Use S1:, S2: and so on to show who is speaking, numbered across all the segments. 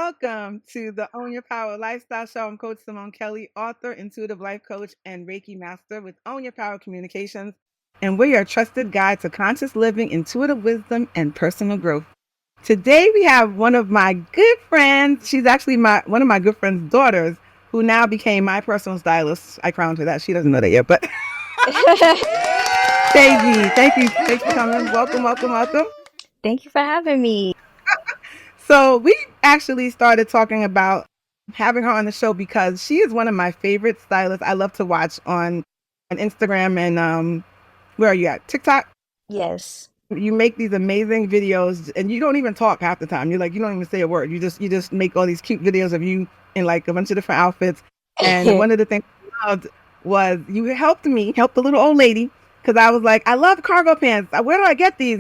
S1: welcome to the Own Your Power Lifestyle Show. I'm Coach Simone Kelly, author, intuitive life coach, and Reiki master with Own Your Power Communications. And we're your trusted guide to conscious living, intuitive wisdom, and personal growth. Today we have one of my good friends. She's actually one of my good friend's daughters, who now became my personal stylist. I crowned her that. She doesn't know that yet, but Tay D, thank you. Thanks for coming. Welcome, welcome, welcome.
S2: Thank you for having me.
S1: So we actually started talking about having her on the show because she is one of my favorite stylists. I love to watch on Instagram and where are you at? TikTok?
S2: Yes.
S1: You make these amazing videos and you don't even talk half the time. You're like you don't even say a word. You just make all these cute videos of you in like a bunch of different outfits. And one of the things I loved was you helped me, help the little old lady, because I was like, I love cargo pants. Where do I get these?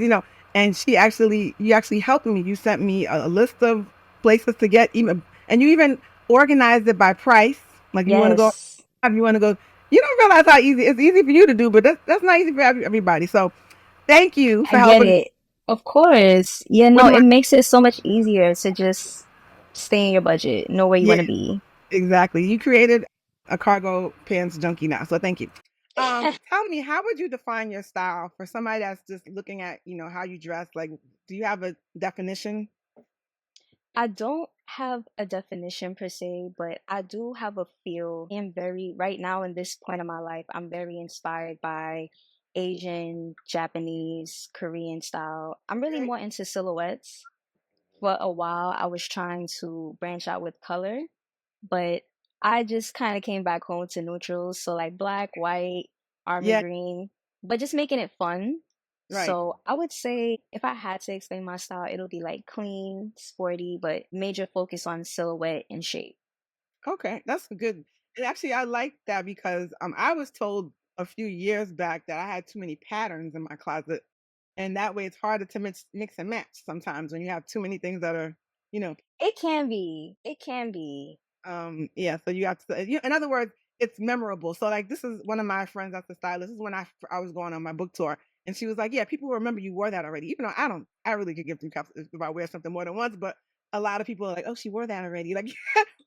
S1: And you actually helped me. You sent me a list of places to get, and you even organized it by price. Like you want to go,
S2: Yes.
S1: you want to go. You don't realize how easy it's easy for you to do, but that's not easy for everybody. So thank you
S2: I
S1: for
S2: get
S1: helping
S2: it. Of course. Yeah,
S1: with
S2: no,
S1: my,
S2: it makes it so much easier to just stay in your budget, know where you
S1: yeah,
S2: want to be.
S1: exactly. You created a cargo pants junkie now. So thank you. Tell me, how would you define your style for somebody that's just looking at, how you dress? Like, do you have a definition?
S2: I don't have a definition per se, but I do have a feel. Right now in this point of my life, I'm very inspired by Asian, Japanese, Korean style. I'm really
S1: Okay.
S2: more into silhouettes. For a while, I was trying to branch out with color, but I just kind of came back home to neutrals. So like black, white, army
S1: Yeah,
S2: green, but just making it fun.
S1: right.
S2: So I would say if I had to explain my style, it'll be like clean, sporty, but major focus on silhouette and shape.
S1: Okay, that's good. And actually, I like that because I was told a few years back that I had too many patterns in my closet, and that way it's harder to mix and match sometimes when you have too many things that are, you know,
S2: It can be. It can be.
S1: yeah. So you have to, in other words, it's memorable. So like, this is one of my friends that's a stylist. This is when I was going on my book tour, and she was like, "Yeah, people will remember you wore that already." Even though I really could give two cups if I wear something more than once, but a lot of people are like, "Oh, she wore that already." Like,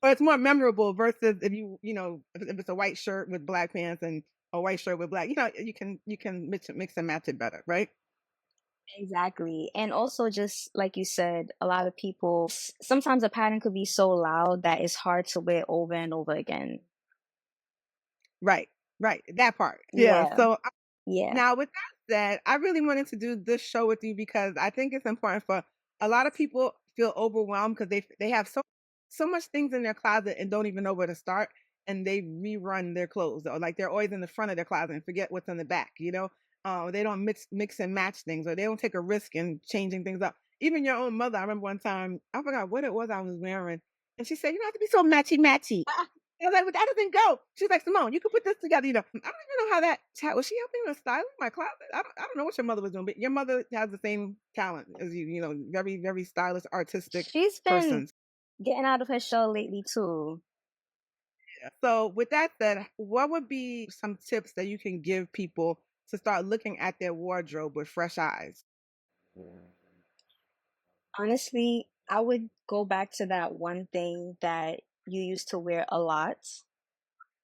S1: or it's more memorable versus if if it's a white shirt with black pants and a white shirt with black, you can mix and match it better, right?
S2: Exactly. And also, just like you said, a lot of people, sometimes a pattern could be so loud that it's hard to wear over and over again.
S1: Right, right. That part, yeah.
S2: Yeah.
S1: So
S2: Yeah.
S1: now, with that said, I really wanted to do this show with you because I think it's important for a lot of people feel overwhelmed because they have so much things in their closet and don't even know where to start, and they rerun their clothes or like they're always in the front of their closet and forget what's in the back. They don't mix and match things, or they don't take a risk in changing things up. Even your own mother, I remember one time I forgot what it was I was wearing, and she said, "You don't have to be so matchy matchy." I was like, "Well, that doesn't go." She's like, "Simone, you can put this together." I don't even know how that chat was. She helping with styling my closet? I don't know what your mother was doing, but your mother has the same talent as you. Very very stylish, artistic
S2: She's been
S1: person.
S2: getting out of her shell lately too.
S1: Yeah. So, with that said, what would be some tips that you can give people to start looking at their wardrobe with fresh eyes?
S2: Honestly, I would go back to that one thing that you used to wear a lot,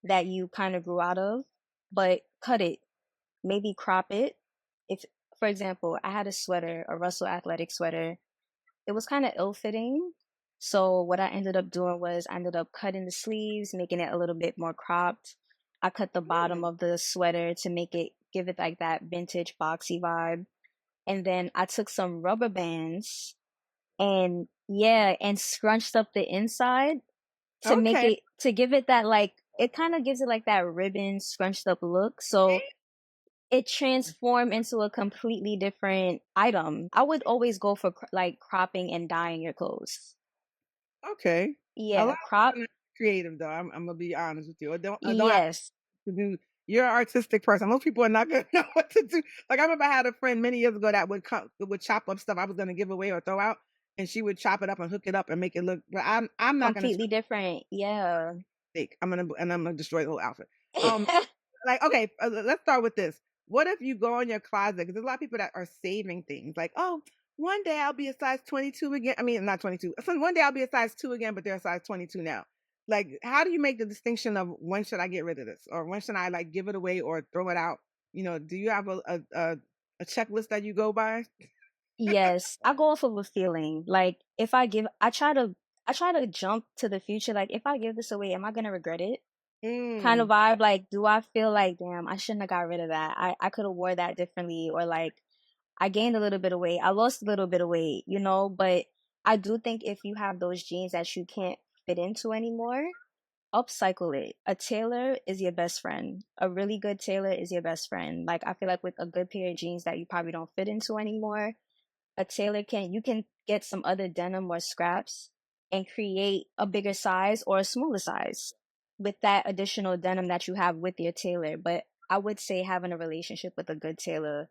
S2: that you kind of grew out of, but cut it, maybe crop it. If, for example, I had a sweater, a Russell athletic sweater, it was kind of ill-fitting. So what I ended up doing was I ended up cutting the sleeves, making it a little bit more cropped. I cut the bottom
S1: Hmm.
S2: of the sweater to give it like that vintage boxy vibe. And then I took some rubber bands and yeah, and scrunched up the inside
S1: Okay.
S2: to give it that like, it kind of gives it like that ribbon scrunched up look. So it transformed into a completely different item. I would always go for like cropping and dyeing your clothes.
S1: Okay. A lot
S2: Yeah,
S1: of
S2: crop.
S1: people are creative though. I'm gonna be honest with you. I don't have
S2: Yes,
S1: to do. You're an artistic person. Most people are not gonna know what to do. Like I remember I had a friend many years ago that would chop up stuff I was gonna give away or throw out, and she would chop it up and hook it up and make it look. But I'm not gonna
S2: completely different. Yeah.
S1: take. I'm gonna destroy the whole outfit. Um, like okay, let's start with this. What if you go in your closet? Because there's a lot of people that are saving things. Like, oh, one day I'll be a size 22 again. I mean, not 22. So one day I'll be a size 2 again, but they're a size 22 now. Like, how do you make the distinction of when should I get rid of this or when should I like give it away or throw it out? Do you have a checklist that you go by?
S2: Yes, I go off of a feeling. Like if I give, I try to jump to the future. Like if I give this away, am I gonna regret it? Kind of
S1: Mm,
S2: vibe. Like, do I feel like, damn, I shouldn't have got rid of that. I could have wore that differently, or like I gained a little bit of weight, I lost a little bit of weight, you know. But I do think if you have those jeans that you can't fit into anymore, upcycle it. A tailor is your best friend. A really good tailor is your best friend. Like I feel like with a good pair of jeans that you probably don't fit into anymore, a tailor can you can get some other denim or scraps and create a bigger size or a smaller size with that additional denim that you have with your tailor. But I would say having a relationship with a good tailor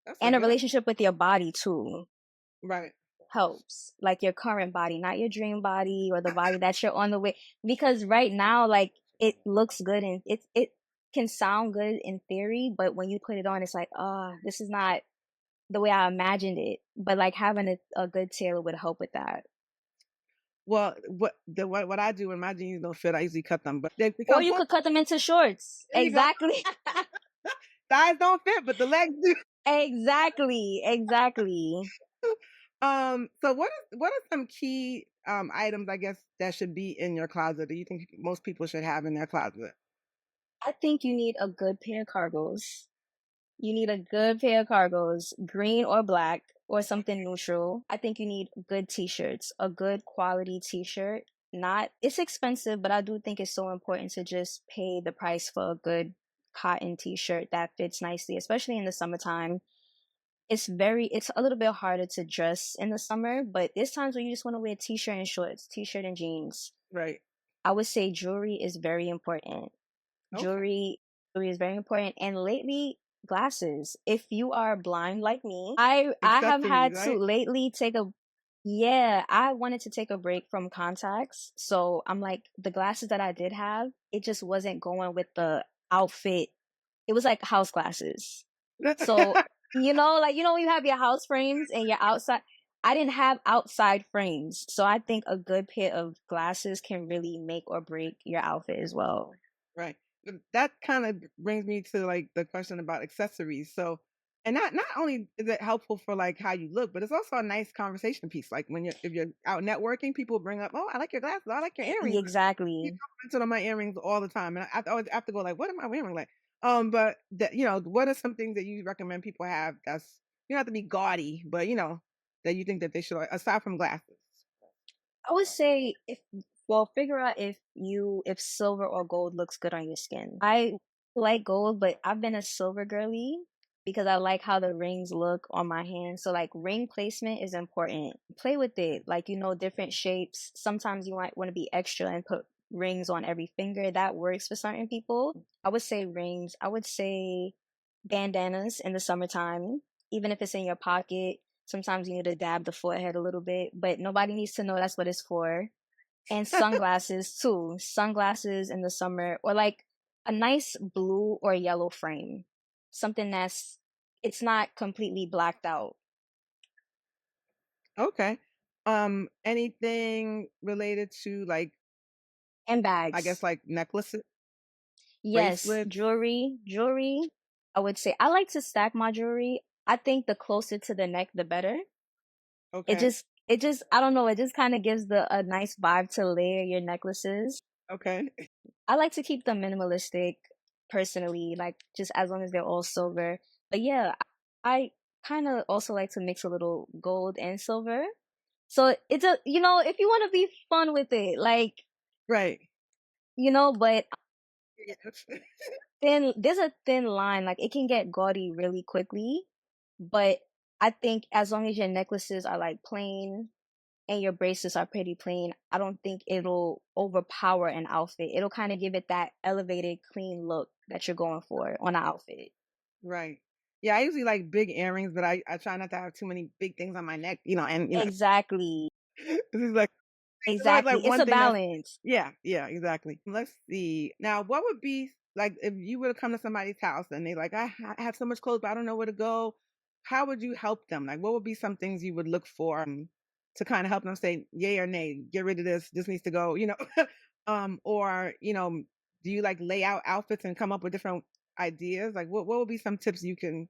S1: that's a
S2: and a
S1: good
S2: relationship with your body too
S1: right.
S2: helps. Like your current body, not your dream body or the body that you're on the way. Because right now, like it looks good and it can sound good in theory, but when you put it on, it's like, oh, this is not the way I imagined it. But like having a good tailor would help with that.
S1: Well, what I do when my jeans don't fit, I usually cut them, but they
S2: Or
S1: become
S2: you
S1: full.
S2: could cut them into shorts.
S1: You know,
S2: Exactly.
S1: thighs don't fit, but the legs do.
S2: Exactly. Exactly.
S1: So what are some key items I guess that should be in your closet that you think most people should have in their closet?
S2: I think you need a good pair of cargos. You need a good pair of cargos, green or black or something neutral. I think you need good t-shirts, a good quality t-shirt. Not, it's expensive, but I do think it's so important to just pay the price for a good cotton t-shirt that fits nicely, especially in the summertime. It's a little bit harder to dress in the summer, but there's times where you just want to wear t-shirt and shorts, t-shirt and jeans.
S1: Right.
S2: I would say jewelry is very important.
S1: Okay.
S2: Jewelry jewelry is very important. And lately, glasses. If you are blind like me, I have
S1: Accessories,
S2: had to
S1: right?
S2: lately take a yeah, I wanted to take a break from contacts. So I'm like the glasses that I did have, it just wasn't going with the outfit. It was like house glasses. So, you know when you have your house frames and your outside I didn't have outside frames. So I think a good pair of glasses can really make or break your outfit as well.
S1: Right. That kind of brings me to like the question about accessories. So, and not only is it helpful for like how you look, but it's also a nice conversation piece. Like when if you're out networking, people bring up, "Oh, I like your glasses. I like your earrings." You
S2: Exactly.
S1: comment on my earrings all the time, and I always have to go like, "What am I wearing?" Like, but that what are some things that you recommend people have? That's you don't have to be gaudy, but that you think that they should aside from glasses.
S2: I would say if well, figure out if silver or gold looks good on your skin. I like gold, but I've been a silver girly because I like how the rings look on my hand. So like ring placement is important. Play with it, like different shapes. Sometimes you might want to be extra and put rings on every finger. That works for certain people. I would say rings. I would say bandanas in the summertime, even if it's in your pocket. Sometimes you need to dab the forehead a little bit, but nobody needs to know that's what it's for. And sunglasses too. Sunglasses in the summer, or like a nice blue or yellow frame. Something that's it's not completely blacked out.
S1: Okay. Anything related to like
S2: And
S1: I guess
S2: bags.
S1: like necklaces,
S2: Yes,
S1: bracelets.
S2: jewelry. I would say I like to stack my jewelry. I think the closer to the neck, the better.
S1: Okay.
S2: It just I don't know, it just kind of gives the a nice vibe to layer your necklaces.
S1: Okay.
S2: I like to keep them minimalistic personally, like just as long as they're all silver. But yeah, I kind of also like to mix a little gold and silver. So it's a, if you want to be fun with it, like,
S1: Right.
S2: but
S1: Yes.
S2: there's a thin line, like it can get gaudy really quickly. But I think as long as your necklaces are like plain and your bracelets are pretty plain, I don't think it'll overpower an outfit. It'll kind of give it that elevated, clean look that you're going for on an outfit.
S1: Right. Yeah, I usually like big earrings, but I try not to have too many big things on my neck, and
S2: Exactly.
S1: this is like there's always like
S2: Exactly. It's
S1: one
S2: a
S1: thing that's
S2: balance.
S1: yeah, yeah, exactly. Let's see. Now, what would be like if you were to come to somebody's house and they like, I have so much clothes, but I don't know where to go. how would you help them? Like, what would be some things you would look for, to kinda help them say yay or nay, "Get rid of this. This needs to go," you know? Or, do you, like, lay out outfits and come up with different ideas? Like, what would be some tips you can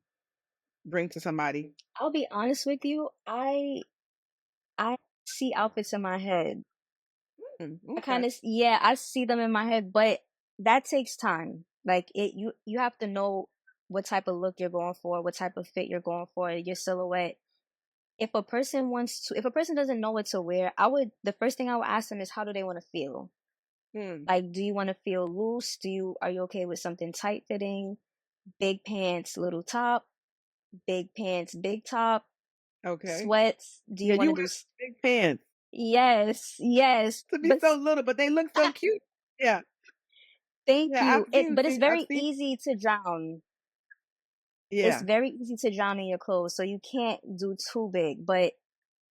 S1: bring to somebody?
S2: I'll be honest with you, I see outfits in my head. I
S1: Okay.
S2: kind of, yeah, I see them in my head, but that takes time. Like you have to know what type of look you're going for, what type of fit you're going for, your silhouette. If a person doesn't know what to wear, the first thing I would ask them is how do they want to feel?
S1: Hmm,
S2: Like, do you want to feel loose? Are you okay with something tight fitting? Big pants, little top, big pants, big top,
S1: okay.
S2: sweats. Do
S1: Yeah,
S2: you want
S1: you
S2: to
S1: wear
S2: do,
S1: big pants
S2: yes, yes,
S1: to be so little, but they look so cute. Yeah.
S2: thank
S1: Yeah,
S2: you. But it's
S1: I've
S2: very
S1: seen
S2: easy to drown. It's
S1: yeah.
S2: very easy to drown in your clothes, so you can't do too big. But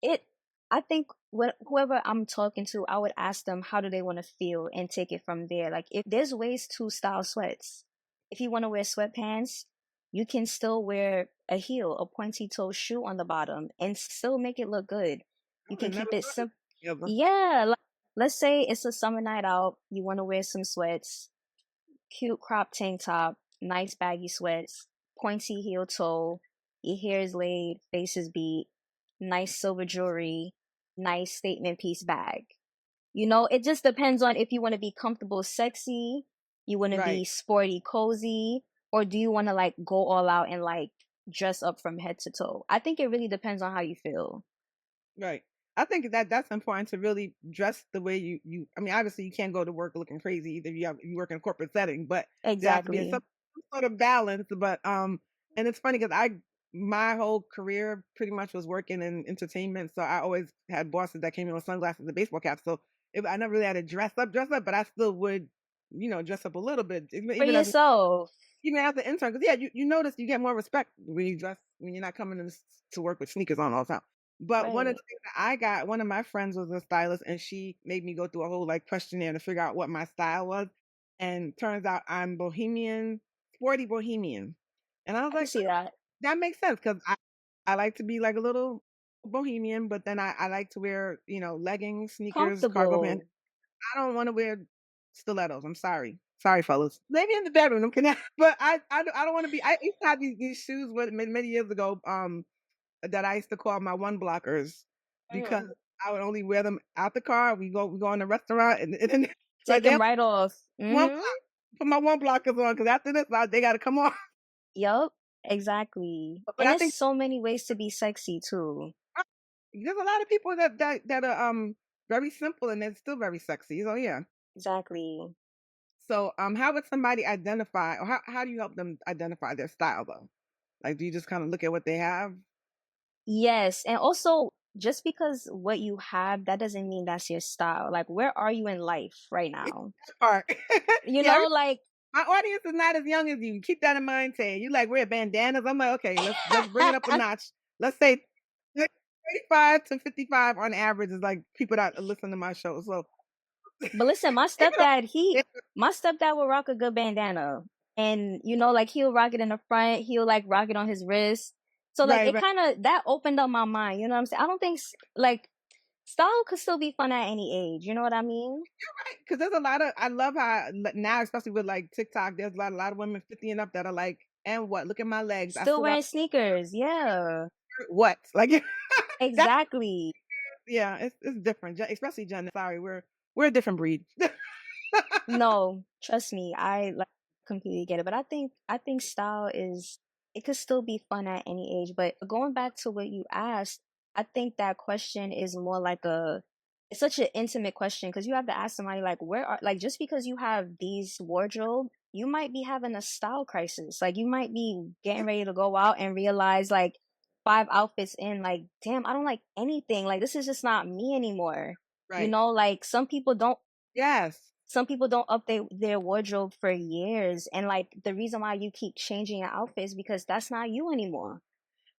S2: it, I think whoever I'm talking to, I would ask them how do they want to feel and take it from there. Like if there's ways to style sweats. If you want to wear sweatpants, you can still wear a heel, a pointy toe shoe on the bottom, and still make it look good.
S1: I
S2: You
S1: would
S2: can
S1: have never
S2: keep it
S1: thought of
S2: simple.
S1: that together.
S2: Yeah, like, let's say it's a summer night out. You want to wear some sweats, cute crop tank top, nice baggy sweats, pointy heel toe, your hair is laid, face is beat, nice silver jewelry, nice statement piece bag. It just depends on if you want to be comfortable, sexy, you want to
S1: Right.
S2: be sporty, cozy, or do you want to like go all out and like dress up from head to toe? I think it really depends on how you feel.
S1: Right. I think that that's important to really dress the way I mean, obviously you can't go to work looking crazy either. You work in a corporate setting, but there has to be
S2: Exactly.
S1: some sort of balance. But and it's funny because I my whole career pretty much was working in entertainment, so I always had bosses that came in with sunglasses and baseball caps. So I never really had to dress up, but I still would, dress up a little bit,
S2: For yourself.
S1: even as an intern. Because yeah, you notice you get more respect when you dress when you're not coming to work with sneakers on all the time. But one of
S2: Right.
S1: the things that I got, one of my friends was a stylist, and she made me go through a whole like questionnaire to figure out what my style was. And turns out I'm bohemian, sporty bohemian. And I was
S2: I can
S1: like,
S2: see that.
S1: that makes sense because I like to be like a little bohemian, but then I like to wear, leggings, sneakers, cargo pants.
S2: Comfortable.
S1: I don't want to wear stilettos. I'm sorry. Sorry, fellas. Maybe in the bedroom, but I don't want to be. I used to have these shoes many years ago. That I used to call my one blockers because
S2: Mhm.
S1: I would only wear them out the car. We go in a restaurant and then like
S2: Take them right off.
S1: one
S2: Mm-hmm.
S1: block, put my one blockers on because after this they got to come off.
S2: Yup, exactly.
S1: But
S2: And
S1: I
S2: there's
S1: think
S2: so many ways to be sexy too.
S1: there's a lot of people that are very simple and they're still very sexy. So yeah.
S2: Exactly.
S1: So how would somebody identify or how do you help them identify their style though? Like do you just kind of look at what they have?
S2: Yes, and also just because what you have, that doesn't mean that's your style. Like, where are you in life right now?
S1: That part.
S2: You
S1: Yeah,
S2: know, like,
S1: my audience is not as young as you. Keep that in mind, Tay. You like wear bandanas. I'm like, okay, let's bring it up a notch. Let's say 35 to 55 on average is like people that listen to my show. So
S2: but listen,
S1: take it up. Yeah,
S2: my stepdad will rock a good bandana. And, like he'll rock it in the front, he'll like rock it on his wrist. So, like,
S1: right,
S2: it
S1: right.
S2: kind of, that opened up my mind. You know what I'm saying? I don't think, like, style could still be fun at any age. You know what I mean?
S1: Right. Because there's a lot of I love how now, especially with like TikTok, there's a lot of women 50 and up that are like, and what? Look at my legs. I
S2: Still
S1: still got
S2: wearing sneakers. Yeah,
S1: what? Like that.
S2: exactly.
S1: Yeah, it's different. Especially Gen. Sorry, we're a different breed.
S2: No, trust me, I like completely get it. But I think style is, it could still be fun at any age. But going back to what you asked, I think that question is more like it's such an intimate question because you have to ask somebody like just because you have these wardrobe, you might be having a style crisis. Like you might be getting ready to go out and realize like five outfits in, like, damn, I don't like anything. Like this is just not me anymore.
S1: Right.
S2: Like
S1: Yes.
S2: some people don't update their wardrobe for years, and like the reason why you keep changing your outfits because that's not you anymore.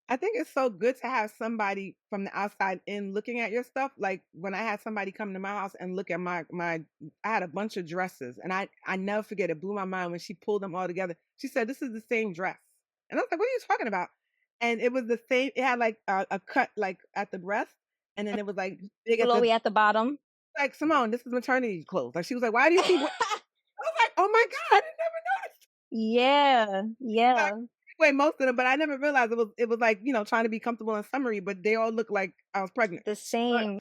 S1: I think it's so good to have somebody from the outside in looking at your stuff. Like when I had somebody come to my house and look at my I had a bunch of dresses and I never forget it blew my mind when she pulled them all together. She said, "This is the same dress." And I was like, "What are you talking about?" and it was the same it had, like, a cut, like, at the breast, and then it was, like, big at the
S2: Flowy at the bottom.
S1: like, "Simone, this is maternity clothes." Like, she was like, "Why do you keep" I was like, "Oh my god, I never noticed."
S2: Yeah,
S1: I
S2: yeah,
S1: weigh most of them, but I never realized it was, like, trying to be comfortable and summery, but they all look like I was pregnant.
S2: the
S1: But
S2: same.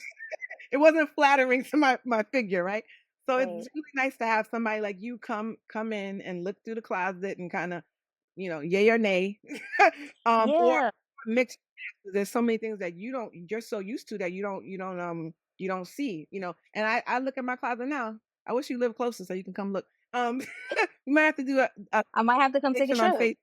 S1: it wasn't flattering to my figure, right? So it's
S2: Right.
S1: really nice to have somebody like you come in and look through the closet and kinda, yay or nay, or
S2: Yeah,
S1: mix. There's so many things that you're so used to that you don't see, and I look at my closet now. I wish you lived closer so you can come look. We might have to do a
S2: I might have to come take a
S1: conversation on
S2: trip.
S1: Face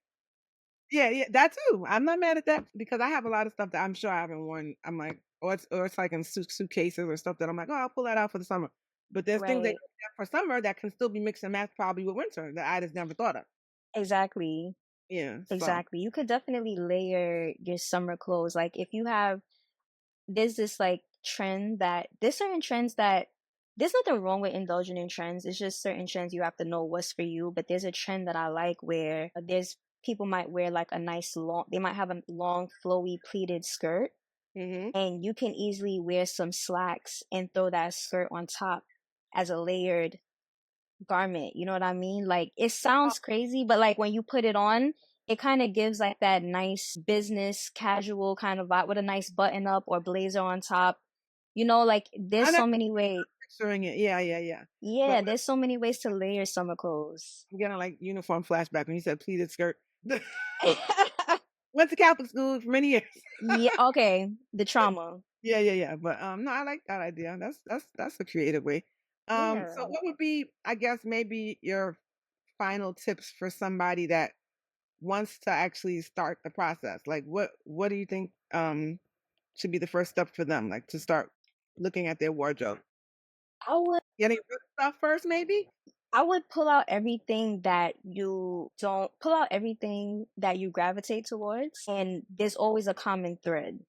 S1: yeah, yeah, that too. I'm not mad at that because I have a lot of stuff that I'm sure I haven't worn. I'm like, or it's like in suitcases or stuff that I'm like, oh, I'll pull that out for the summer. But there's things that
S2: Right.
S1: you have for summer that can still be mixed and matched probably with winter that I just never thought of.
S2: Exactly.
S1: Yeah. So.
S2: Exactly. You could definitely layer your summer clothes. Like if you have there's this like trend that there's certain trends that there's nothing wrong with indulging in trends. It's just certain trends you have to know what's for you. But there's a trend that I like where there's people might wear like a nice long they might have a long flowy pleated skirt
S1: Mhm.
S2: and you can easily wear some slacks and throw that skirt on top as a layered garment. You know what I mean? Like it
S1: Oh,
S2: sounds crazy, but like when you put it on, it kind of gives like that nice business casual kind of vibe with a nice button up or blazer on top. You know, like
S1: I
S2: there's
S1: never
S2: so many ways.
S1: picturing it. Yeah, yeah, yeah. But
S2: Yeah, there's so many ways to layer summer clothes.
S1: I'm getting like uniform flashback when you said pleated skirt. Went to Catholic school for many years.
S2: Yeah, okay. The trauma.
S1: Yeah, yeah, yeah. But no, I like that idea. That's a creative way. So
S2: Yeah.
S1: what would be, I guess, maybe your final tips for somebody that wants to actually start the process? Like what do you think should be the first step for them? Like to start looking at their wardrobe?
S2: I would
S1: Getting rid of stuff first, maybe?
S2: I would pull out everything that you don't pull out everything that you gravitate towards, and there's always a common thread.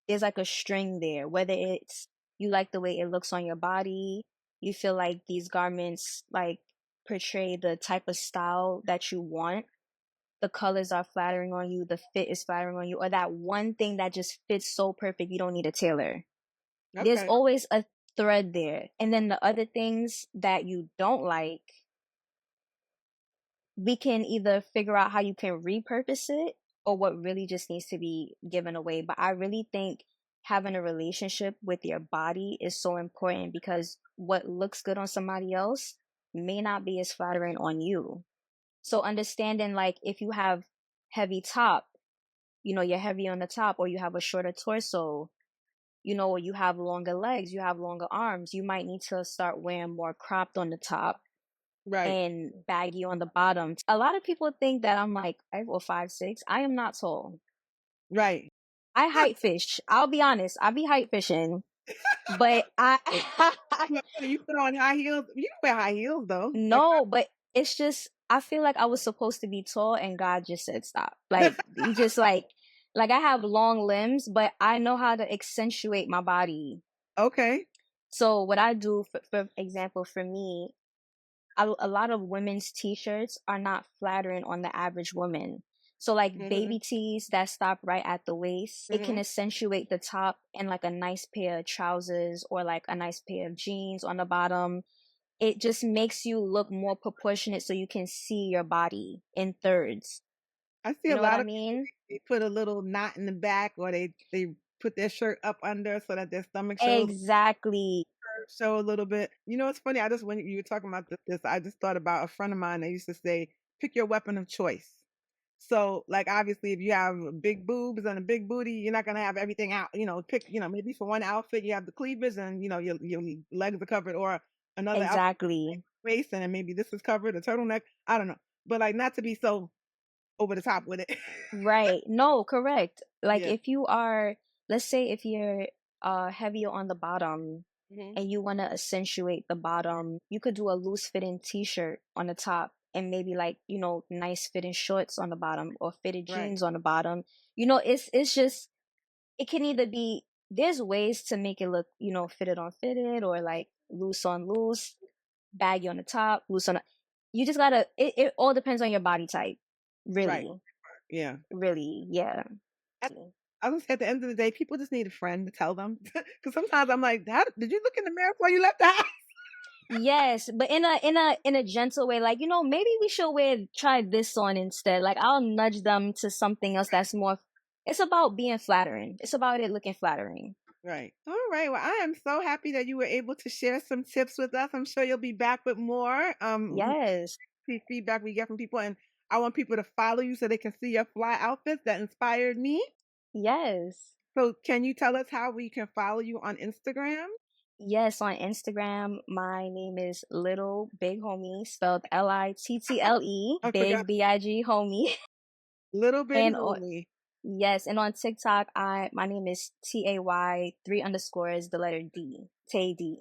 S2: There's like a string there, whether it's you like the way it looks on your body, you feel like these garments like portray the type of style that you want, the colors are flattering on you, the fit is flattering on you, or that one thing that just fits so perfect you don't need a tailor. There's
S1: Okay.
S2: always a thread there. And then the other things that you don't like we can either figure out how you can repurpose it or what really just needs to be given away. But I really think having a relationship with your body is so important because what looks good on somebody else may not be as flattering on you. So understanding like if you have heavy top, you're heavy on the top or you have a shorter torso, or you have longer legs, you have longer arms, you might need to start wearing more cropped on the top
S1: Right.
S2: and baggy on the bottom. A lot of people think that I'm like 5 or 5'6". I am not tall.
S1: Right.
S2: I height fish. I'll be honest. I be height fishing, but I
S1: You put on high heels. You can wear high heels though. Like
S2: no, but it's just I feel like I was supposed to be tall and God just said stop. Like he just like I have long limbs, but I know how to accentuate my body.
S1: okay.
S2: So what I do, for example, for me, a lot of women's t-shirts are not flattering on the average woman. So like
S1: Mhm.
S2: baby tees that stop right at the waist, it can
S1: Mhm.
S2: accentuate the top and like a nice pair of trousers or like a nice pair of jeans on the bottom. It just makes you look more proportionate so you can see your body in thirds.
S1: I see
S2: You
S1: a
S2: know what
S1: lot
S2: I
S1: of people,
S2: mean?
S1: they put a little knot in the back or they put their shirt up under so that their stomach
S2: Exactly.
S1: show a little bit. You know, it's funny. I just when you were talking about this, I just thought about a friend of mine that used to say, "Pick your weapon of choice." So, like, obviously, if you have big boobs and a big booty, you're not gonna have everything out. Pick. Maybe for one outfit you have the cleavage and your legs are covered, or another outfit
S2: Exactly.
S1: waist and then maybe this is covered, a turtleneck. I don't know, but like not to be so over the top with it.
S2: Right. No, correct. Like
S1: Yeah.
S2: if you are, let's say if you're heavier on the bottom
S1: Hmm.
S2: and you want to accentuate the bottom, you could do a loose fitting t-shirt on the top and maybe like, nice fitting shorts on the bottom or fitted
S1: Right.
S2: jeans on the bottom. It's just it can either be there's ways to make it look, fitted on fitted or like loose on loose, baggy on the top, loose on the, you just gotta it all depends on your body type.
S1: Right.
S2: Really.
S1: Yeah.
S2: Really, yeah.
S1: At I was gonna say at the end of the day, people just need a friend to tell them. Because sometimes I'm like, "How did you look in the mirror before you left the house?"
S2: Yes, but in a gentle way, like, maybe we should try this on instead. Like, I'll nudge them to something else that's more. It's about being flattering. It's about it looking flattering.
S1: Right. All right. Well, I am so happy that you were able to share some tips with us. I'm sure you'll be back with more.
S2: Yes,
S1: The feedback we get from people, and I want people to follow you so they can see your fly outfits that inspired me.
S2: yes,
S1: So, can you tell us how we can follow you on Instagram?
S2: yes. On Instagram, my name is Little Big Homie, spelled Little,
S1: I forgot.
S2: Big Big Homie.
S1: Little big
S2: And on
S1: homie.
S2: Yes, and on TikTok, my name is Tay three underscores the letter D, Tay D.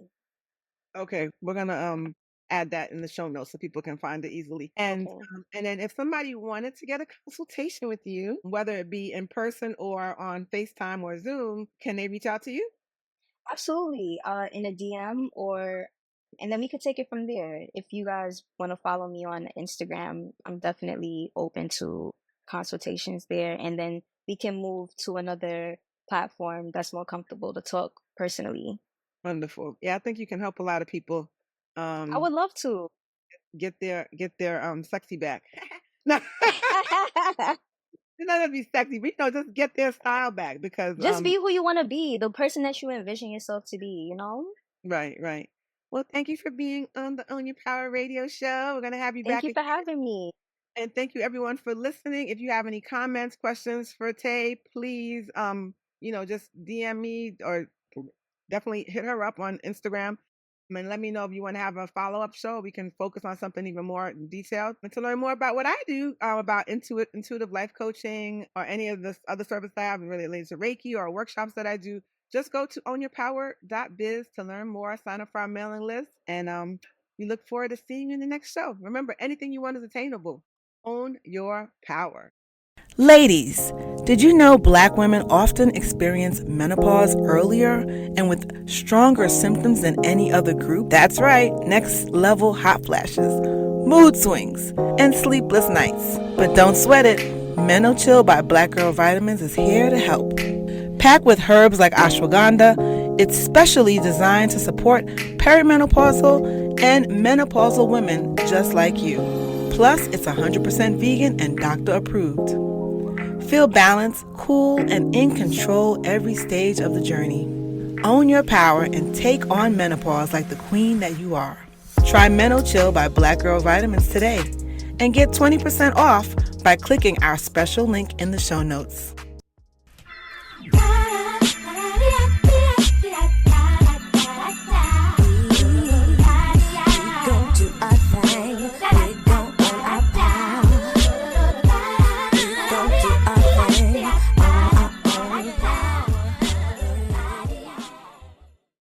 S1: Okay, we're gonna add that in the show notes so people can find it easily.
S2: Okay.
S1: And then if somebody wanted to get a consultation with you, whether it be in person or on FaceTime or Zoom, can they reach out to you?
S2: Absolutely. In a DM, and then we could take it from there. If you guys want to follow me on Instagram, I'm definitely open to consultations there. And then we can move to another platform that's more comfortable to talk personally.
S1: Wonderful. Yeah, I think you can help a lot of people
S2: I
S1: um
S2: would love to.
S1: get their sexy back. No, it's not gonna be sexy, but just get their style back because
S2: Just be who you want to be, the person that you envision yourself to be?
S1: right, right. Well, thank you for being on the Own Your Power radio show. We're gonna have you
S2: Thank
S1: back
S2: you for
S1: again.
S2: having me.
S1: And thank you everyone for listening. If you have any comments, questions for Tay, please just DM me or definitely hit her up on Instagram. And let me know if you want to have a follow-up show. We can focus on something even more detailed. And to learn more about what I do, about intuitive life coaching or any of the other service I have related to Reiki or workshops that I do, just go to ownyourpower.biz to learn more. Sign up for our mailing list. And we look forward to seeing you in the next show. Remember, anything you want is attainable. Own your power. Ladies, did you know Black women often experience menopause earlier and with stronger symptoms than any other group? That's right, next level hot flashes, mood swings, and sleepless nights. But don't sweat it. Menno Chill by Black Girl Vitamins is here to help. Packed with herbs like ashwagandha, it's specially designed to support perimenopausal and menopausal women just like you. Plus, it's 100% vegan and doctor approved. Feel balanced, cool, and in control every stage of the journey. Own your power and take on menopause like the queen that you are. Try Menno Chill by Black Girl Vitamins today and get 20% off by clicking our special link in the show notes.